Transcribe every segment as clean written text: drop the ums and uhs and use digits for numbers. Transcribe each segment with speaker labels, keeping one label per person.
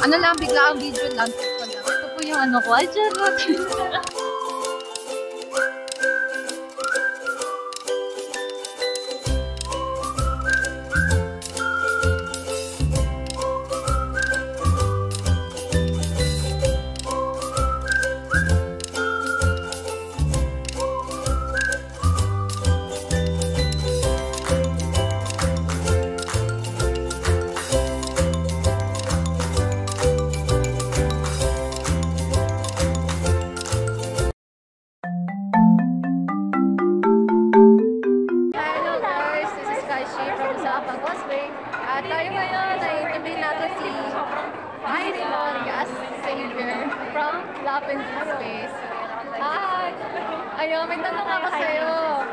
Speaker 1: Ano lang, bigla ang video lang. Ito po yung ano ko. Ay, charot. Tayo ngayon ay interview natin si Xavier from Love and Space. Hi! Ayun, may tanong ako sa'yo.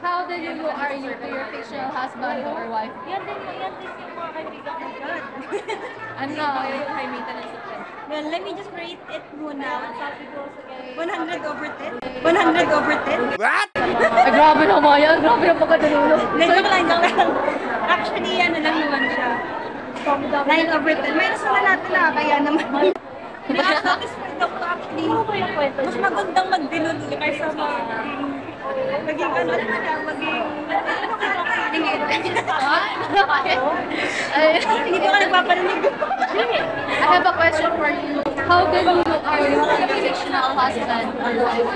Speaker 1: How delulu are you to your fictional husband or wife?
Speaker 2: Yan din yung mga kaibigan ko.
Speaker 1: Ano? High maintenance of it.
Speaker 2: Well, let me just rate it muna. Sabi ko, 100 over 10. 100 over 10?
Speaker 3: What?
Speaker 1: Ay, grabe naman yan. Grabe yung pagkadululo.
Speaker 2: Joke lang. Actually, ano lang naman siya. 9 over 10. Minus na natin na, kaya naman. Satisfied ako actually. Mas magandang magdilulo kaysa maging ano na, maging hindi ko ka nagpaparinig.
Speaker 1: I have a question for you. How delulu are you to your fictional husband or wife?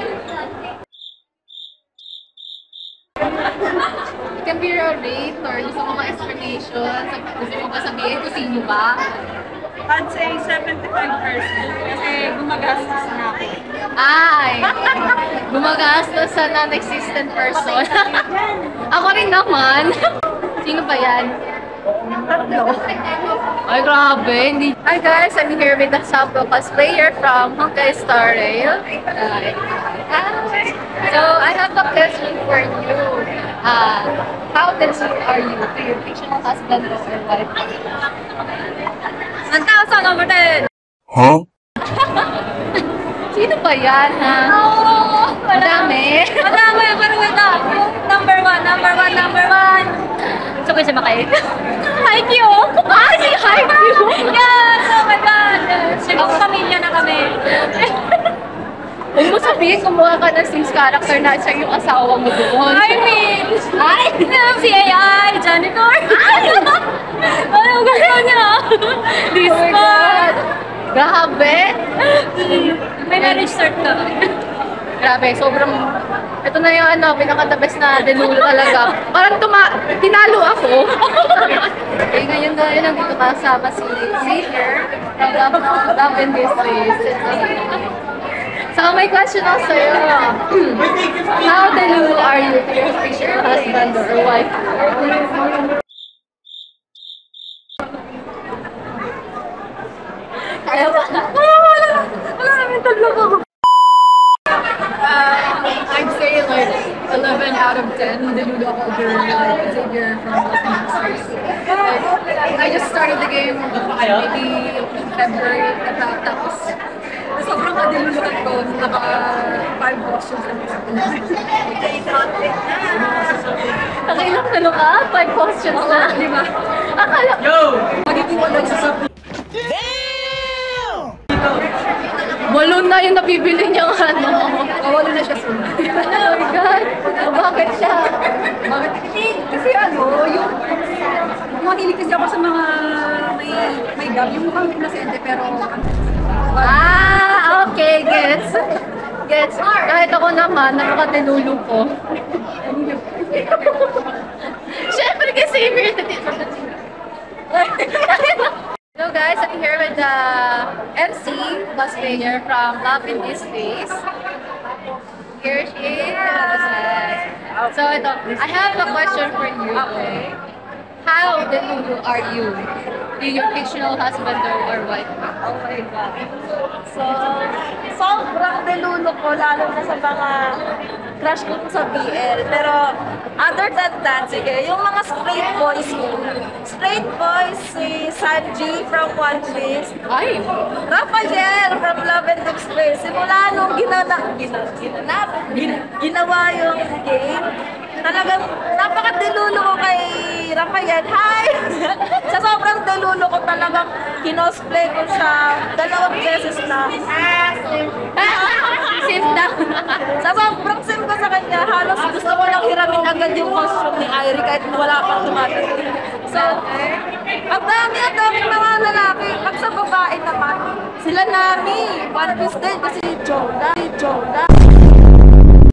Speaker 1: It can be your rate or gusto mo mga explanations. Gusto mo ba sabihin kung sino ba?
Speaker 2: I'd say 75% kasi gumagastos na ako.
Speaker 1: Ay! Gumagastos sa non-existent person. Ako rin naman. Sino ba yan?
Speaker 2: Tatlo.
Speaker 1: Ay, grabe. Hindi. Hi guys, I'm here with the sample cosplayer from Honkai Star Rail. So, I have a question for you. How delulu are you to your fictional husband or wife? 1,000 over 10!
Speaker 3: Huh?
Speaker 1: Sino ba yan, ha? Madami.
Speaker 2: Madami, pero wala. Number one.
Speaker 1: So, kasi makay?
Speaker 2: Haikyuu!
Speaker 1: Si Haikyuu!
Speaker 2: Yes! Oh my God! Naging pamilya na kami.
Speaker 1: Huwag mo sabihin, kumuha ka ng Sims character na siya yung asawa mo doon.
Speaker 2: I mean! Ay! Si AI! Janitor! Ay! Ano gano'n niya? Discord!
Speaker 1: Grabe!
Speaker 2: May marriage cert ka.
Speaker 1: Grabe, sobrang... Ito na yung ano, pinaka-the best na delulu talaga. Parang tinalo ako. Okay, ngayon nandito kasama si Xavier from Love and Space. So, my question ako sa'yo. How delulu are you to your future husband or wife?
Speaker 2: Wala namin taglog ako.
Speaker 1: I'd say like 11 out of 10 delulu ako over Xavier from Love and Space. I just started the game maybe February, tapos sobrang kadiluluhan ko, naka 5 questions na nakailang talo ka? 5 questions na? Di ba? Akala ko! Magiging ko nagsasabi. Damn! Balloon na yung nabibili niyang ano. Wala na siya sunod. Oh my God! Bakit siya? Bakit?
Speaker 2: Kasi ano, yung mahilig kasi ako sa mga may gab, yung mukhang inasente pero
Speaker 1: okay, gets. Kahit ako naman, napaka-delulu ko. Siyempre kasi Hello guys, I'm here with the MC cosplayer from Love in Space. Here she is. So ito, I have a question for you. Okay. How delulu are you to your fictional husband or wife?
Speaker 2: oh my God. So, sobrang delulo ko, lalo na sa mga crush ko sa BL. Pero, other than that, sige, yung mga straight boys ko. Straight boys, si Sanji from One Piece.
Speaker 1: Ay!
Speaker 2: Rafael from Love and Space. Simula nung ginawa yung game, talagang napaka-delulo ko kay Rafael. Hi! Sa sobrang delulo ko talagang kinosplay ko siya 2 beses na.
Speaker 1: Sit down.
Speaker 2: Sa sobrang sim ko sa kanya, halos gusto ko lang hiramin agad yung costume ni Irie kahit wala pang dumating. So, ang dami mga lalaki. Pag sa babae naman, sila Nami, One Piece din kasi Jonah.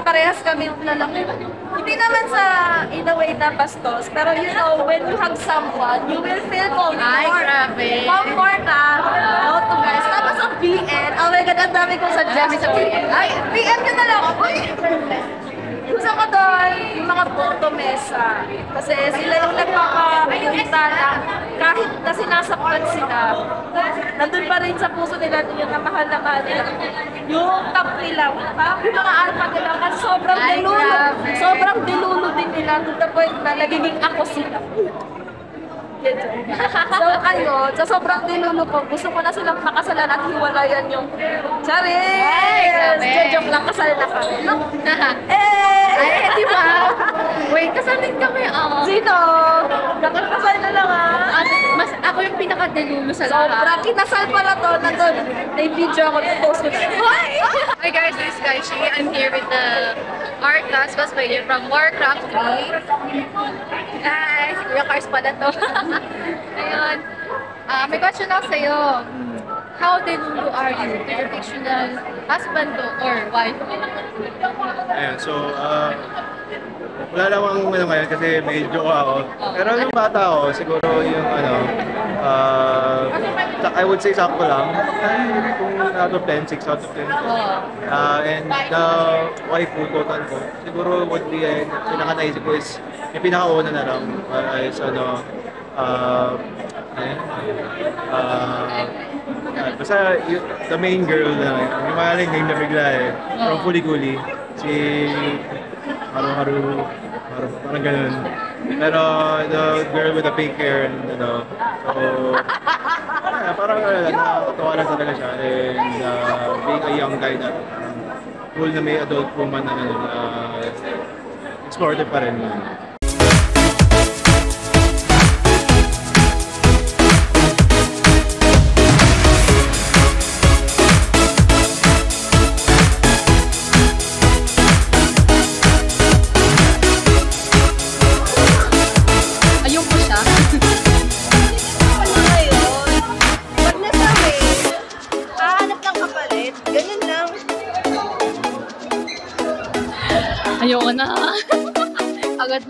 Speaker 2: Parehas kami yung lalaki. Hindi naman sa, in a way na bastos, pero you know, when you hug someone, you will feel comfort.
Speaker 1: Ay, grabe.
Speaker 2: Comfort no to guys. Tapos ang BN, oh my God, ang dami kong suggest sa BN. Ay, BN ka na lang. Uy! Gusto ko doon, yung mga Porto Mesa. Kasi sila yung nagpapakita na kahit na sinasaktan sila, nandun pa rin sa puso nila yung na mahal nila. Yung top nila, yung mga alpha nila, kasi sobrang dilulo din nila to the point na nagiging ako sila. So sa sobrang dilulo ko, gusto ko na silang makasalan at hiwalayan yung Charis! Joke lang, kasal na kami. No?
Speaker 1: Ay, di ba? Wait, kasalin kami.
Speaker 2: Sino? Nakakasal na lang
Speaker 1: Mas ako yung pinaka-delulo sa lahat.
Speaker 2: Sobrang kinasal pala to, nandun. May video ako, post ko na.
Speaker 1: Hi guys, this is Gaishi. I'm here with the art class cosplayer from Warcraft 3. Hi! Si Kuya Cars pala to. Ayun. May question ako sa'yo. How delulu are you to your fictional husband or wife?
Speaker 3: Ayun, so, wala namang ngayon kasi medyo ako. Pero nung bata ako, siguro yung I would say sakto lang. Kung out of 10, 6 out of 10. And the wife ko, total ko, siguro would be, pinaka-naisip ko is, yung pinaka-una na lang, is basta the main girl na, yung maling name na bigla from Fuli-Guli, si Haru, parang ganun. Pero the girl with the pink hair, so, parang nakakatawa lang talaga siya. And being a young guy na, cool na may adult woman na, explorative pa rin.